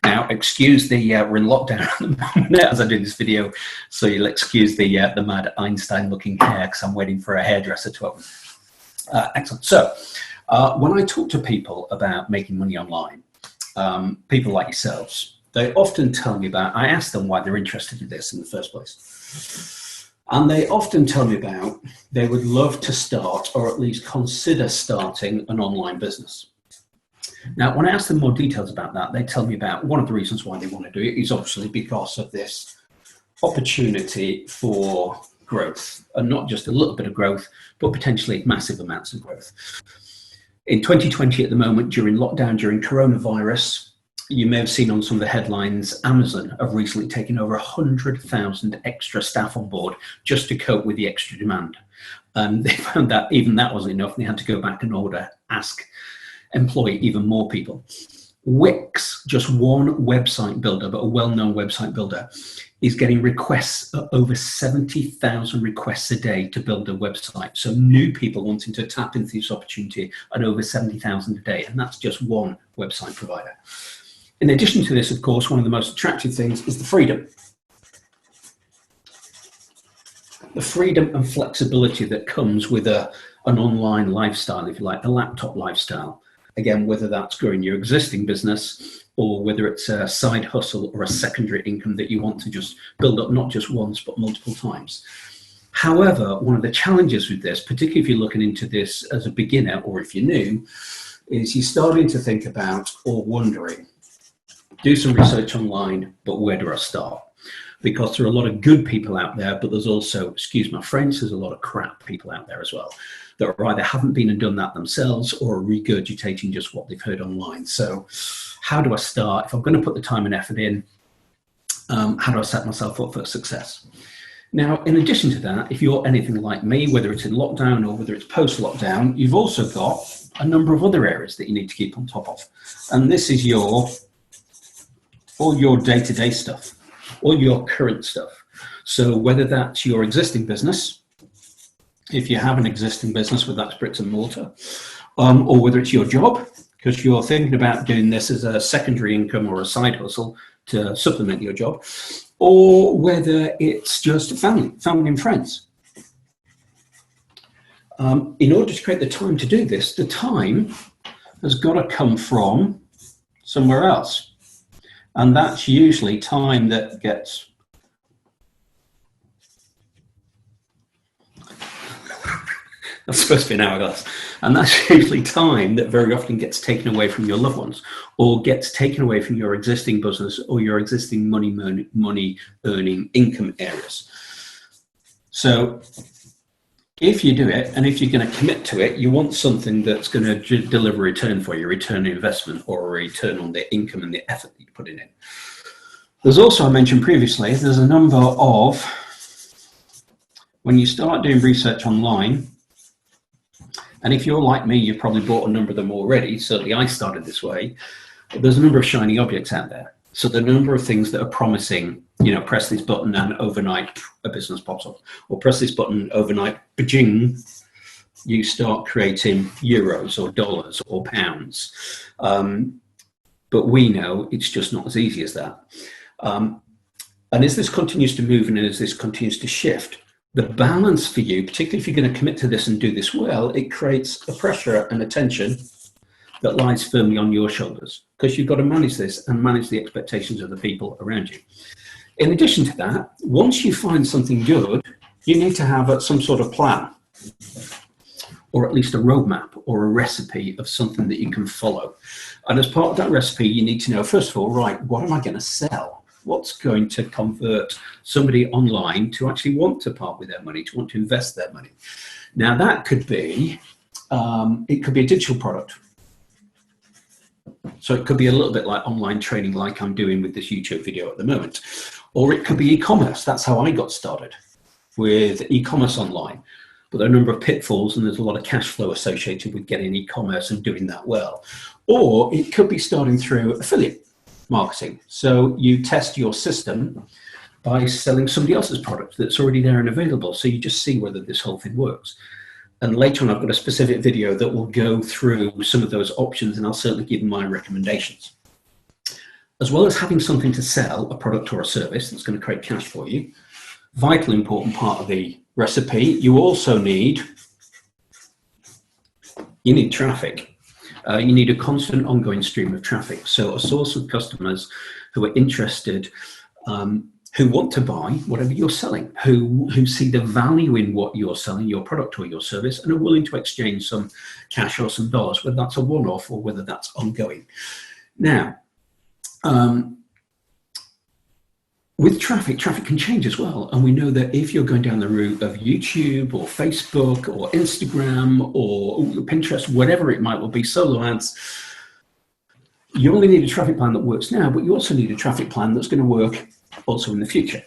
Now, excuse we're in lockdown at the moment as I do this video, so you'll excuse the mad Einstein-looking hair because I'm waiting for a hairdresser to open. Excellent. So, when I talk to people about making money online, people like yourselves, they often tell me about, I ask them why they're interested in this in the first place. And they often tell me about they would love to start or at least consider starting an online business. Now, when I ask them more details about that, they tell me about one of the reasons why they want to do it is obviously because of this opportunity for growth, and not just a little bit of growth, but potentially massive amounts of growth. In 2020 at the moment, during lockdown, during coronavirus, you may have seen on some of the headlines, Amazon have recently taken over 100,000 extra staff on board just to cope with the extra demand. They found that even that wasn't enough. They had to go back and employ even more people. Wix, just one website builder, but a well-known website builder, is getting requests, over 70,000 requests a day to build a website. So new people wanting to tap into this opportunity at over 70,000 a day, and that's just one website provider. In addition to this, of course, one of the most attractive things is the freedom. The freedom and flexibility that comes with an online lifestyle, if you like, the laptop lifestyle. Again, whether that's growing your existing business or whether it's a side hustle or a secondary income that you want to just build up, not just once, but multiple times. However, one of the challenges with this, particularly if you're looking into this as a beginner or if you're new, is you're starting to think about or wondering, do some research online, but where do I start? Because there are a lot of good people out there, but there's also, excuse my French, there's a lot of crap people out there as well that either haven't been and done that themselves or are regurgitating just what they've heard online. So how do I start? If I'm going to put the time and effort in, how do I set myself up for success? Now, in addition to that, if you're anything like me, whether it's in lockdown or whether it's post-lockdown, you've also got a number of other areas that you need to keep on top of. And this is all your day-to-day stuff, all your current stuff. So whether that's your existing business, if you have an existing business, whether that's bricks and mortar, or whether it's your job, because you're thinking about doing this as a secondary income or a side hustle to supplement your job, or whether it's just family and friends. In order to create the time to do this, the time has got to come from somewhere else. And that's usually time that gets... That's supposed to be an hourglass. And that's usually time that very often gets taken away from your loved ones or gets taken away from your existing business or your existing money earning income areas. So if you do it, and if you're going to commit to it, you want something that's going to deliver a return for you, return on investment or a return on the income and the effort that you're putting in. There's also, I mentioned previously, there's a number of, when you start doing research online, and if you're like me, you've probably bought a number of them already. Certainly I started this way. There's a number of shiny objects out there. So the number of things that are promising, press this button and overnight a business pops up. Or press this button overnight, ba-jing, you start creating euros or dollars or pounds. But we know it's just not as easy as that. And as this continues to move and as this continues to shift, the balance for you, particularly if you're going to commit to this and do this well, it creates a pressure and a tension that lies firmly on your shoulders because you've got to manage this and manage the expectations of the people around you. In addition to that, once you find something good, you need to have some sort of plan or at least a roadmap or a recipe of something that you can follow. And as part of that recipe, you need to know, first of all, right, what am I going to sell? What's going to convert somebody online to actually want to part with their money, to want to invest their money? Now that could be, it could be a digital product. So it could be a little bit like online training like I'm doing with this YouTube video at the moment. Or it could be e-commerce. That's how I got started with e-commerce online. But there are a number of pitfalls and there's a lot of cash flow associated with getting e-commerce and doing that well. Or it could be starting through affiliate marketing. So you test your system by selling somebody else's product that's already there and available. So you just see whether this whole thing works. And later on, I've got a specific video that will go through some of those options and I'll certainly give my recommendations. as well as having something to sell, a product or a service that's going to create cash for you, vitally important part of the recipe, you also need traffic. You need a constant ongoing stream of traffic. So a source of customers who are interested, who want to buy whatever you're selling, who see the value in what you're selling, your product or your service, and are willing to exchange some cash or some dollars, whether that's a one-off or whether that's ongoing. Now, with traffic can change as well. And we know that if you're going down the route of YouTube or Facebook or Instagram or Pinterest, whatever it might well be, solo ads, you only need a traffic plan that works now, but you also need a traffic plan that's going to work also in the future.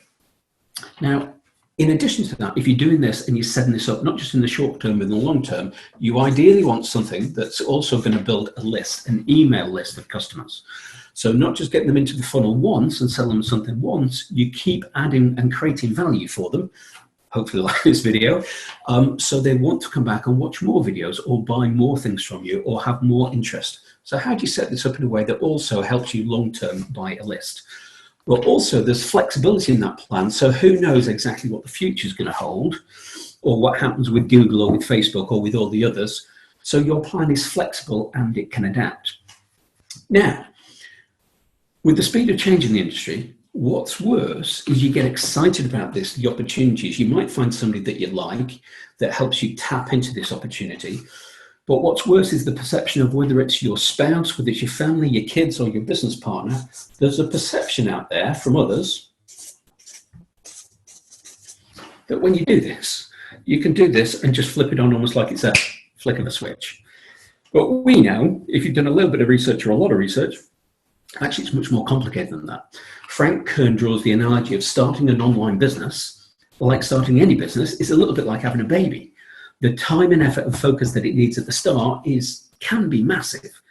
Now, in addition to that, if you're doing this and you're setting this up, not just in the short term, but in the long term, you ideally want something that's also going to build a list, an email list of customers. So not just getting them into the funnel once and sell them something once, you keep adding and creating value for them, hopefully like this video, so they want to come back and watch more videos or buy more things from you or have more interest. So how do you set this up in a way that also helps you long-term buy a list? Well, also there's flexibility in that plan. So who knows exactly what the future is going to hold or what happens with Google or with Facebook or with all the others. So your plan is flexible and it can adapt. Now, with the speed of change in the industry, what's worse is you get excited about this, the opportunities. You might find somebody that you like that helps you tap into this opportunity. But what's worse is the perception of whether it's your spouse, whether it's your family, your kids, or your business partner. There's a perception out there from others that when you do this, you can do this and just flip it on almost like it's a flick of a switch. But we know, if you've done a little bit of research or a lot of research, actually, it's much more complicated than that. Frank Kern draws the analogy of starting an online business, like starting any business, is a little bit like having a baby. The time and effort and focus that it needs at the start can be massive.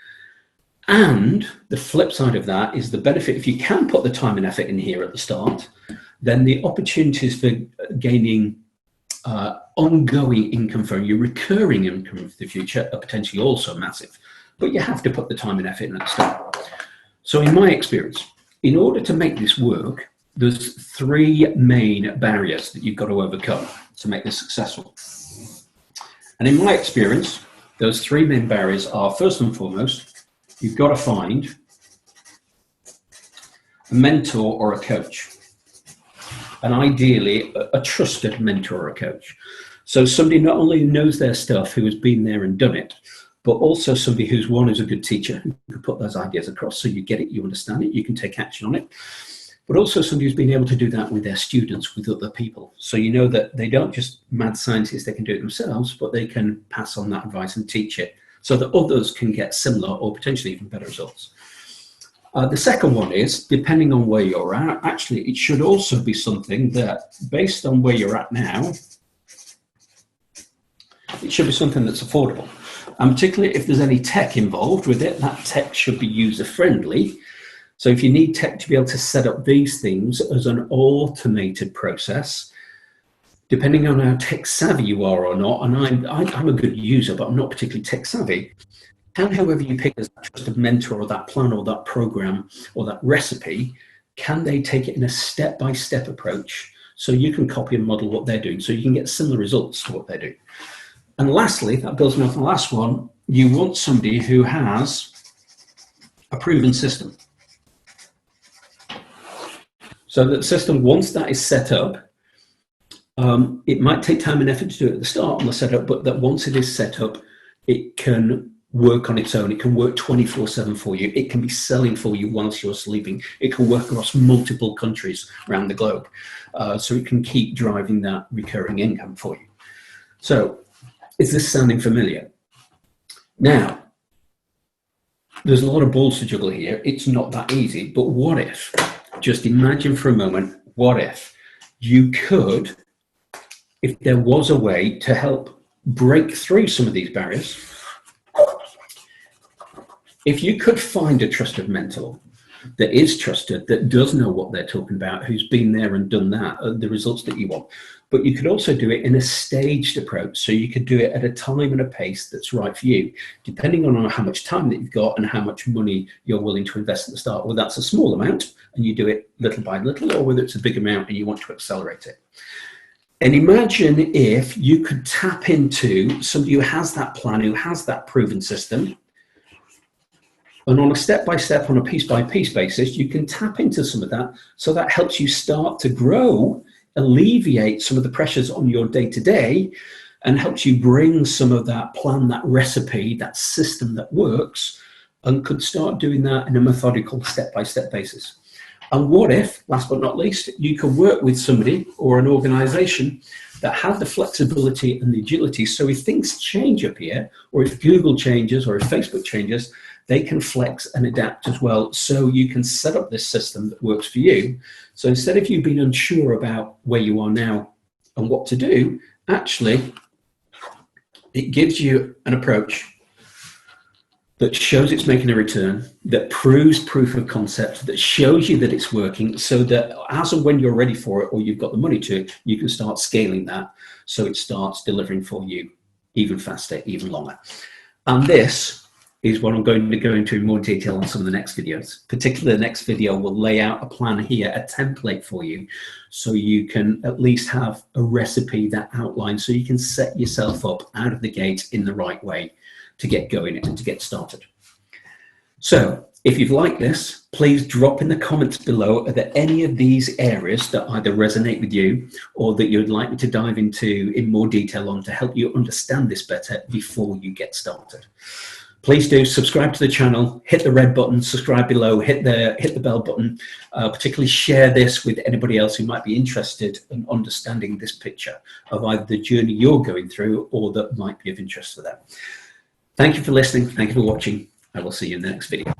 And the flip side of that is the benefit, if you can put the time and effort in here at the start, then the opportunities for gaining ongoing income from your recurring income for the future are potentially also massive. But you have to put the time and effort in at the start. So in my experience, in order to make this work, there's three main barriers that you've got to overcome to make this successful. And in my experience, those three main barriers are, first and foremost, you've got to find a mentor or a coach. And ideally, a trusted mentor or a coach. So somebody not only knows their stuff, who has been there and done it, but also somebody who's a good teacher, who can put those ideas across so you get it, you understand it, you can take action on it. But also somebody who's been able to do that with their students, with other people. So you know that they don't just mad scientists, they can do it themselves, but they can pass on that advice and teach it so that others can get similar or potentially even better results. The second one is, depending on where you're at, actually it should also be something that, based on where you're at now, it should be something that's affordable. And particularly if there's any tech involved with it, that tech should be user-friendly. So if you need tech to be able to set up these things as an automated process, depending on how tech savvy you are or not, and I'm a good user, but I'm not particularly tech savvy, however you pick as that trusted mentor or that plan or that program or that recipe, can they take it in a step-by-step approach so you can copy and model what they're doing so you can get similar results to what they're doing. And lastly, that builds me off the last one, you want somebody who has a proven system. So that system, once that is set up, it might take time and effort to do it at the start on the setup, but that once it is set up, it can work on its own. It can work 24/7 for you. It can be selling for you whilst you're sleeping. It can work across multiple countries around the globe. So it can keep driving that recurring income for you. So is this sounding familiar? Now, there's a lot of balls to juggle here. It's not that easy, but what if, just imagine for a moment, what if you could, if there was a way to help break through some of these barriers, if you could find a trusted mentor that is trusted, that does know what they're talking about, who's been there and done that, the results that you want, but you could also do it in a staged approach. So you could do it at a time and a pace that's right for you, depending on how much time that you've got and how much money you're willing to invest at the start. Whether that's a small amount and you do it little by little, or whether it's a big amount and you want to accelerate it. And imagine if you could tap into somebody who has that plan, who has that proven system, and on a step-by-step, on a piece-by-piece basis, you can tap into some of that. So that helps you start to grow, alleviate some of the pressures on your day-to-day, and helps you bring some of that plan, that recipe, that system that works, and could start doing that in a methodical step-by-step basis. And what if, last but not least, you could work with somebody or an organization that have the flexibility and the agility, so if things change up here, or if Google changes, or if Facebook changes, they can flex and adapt as well. So you can set up this system that works for you. So instead of you being unsure about where you are now and what to do, actually, it gives you an approach that shows it's making a return, that proves proof of concept, that shows you that it's working, so that as and when you're ready for it, or you've got the money to it, you can start scaling that so it starts delivering for you even faster, even longer. And this is what I'm going to go into in more detail on some of the next videos. Particularly the next video will lay out a plan here, a template for you, so you can at least have a recipe that outlines, so you can set yourself up out of the gate in the right way to get going and to get started. So if you've liked this, please drop in the comments below, are there any of these areas that either resonate with you or that you'd like me to dive into in more detail on to help you understand this better before you get started. Please do subscribe to the channel, hit the red button, subscribe below, hit the bell button, particularly share this with anybody else who might be interested in understanding this picture of either the journey you're going through or that might be of interest to them. Thank you for listening. Thank you for watching. I will see you in the next video.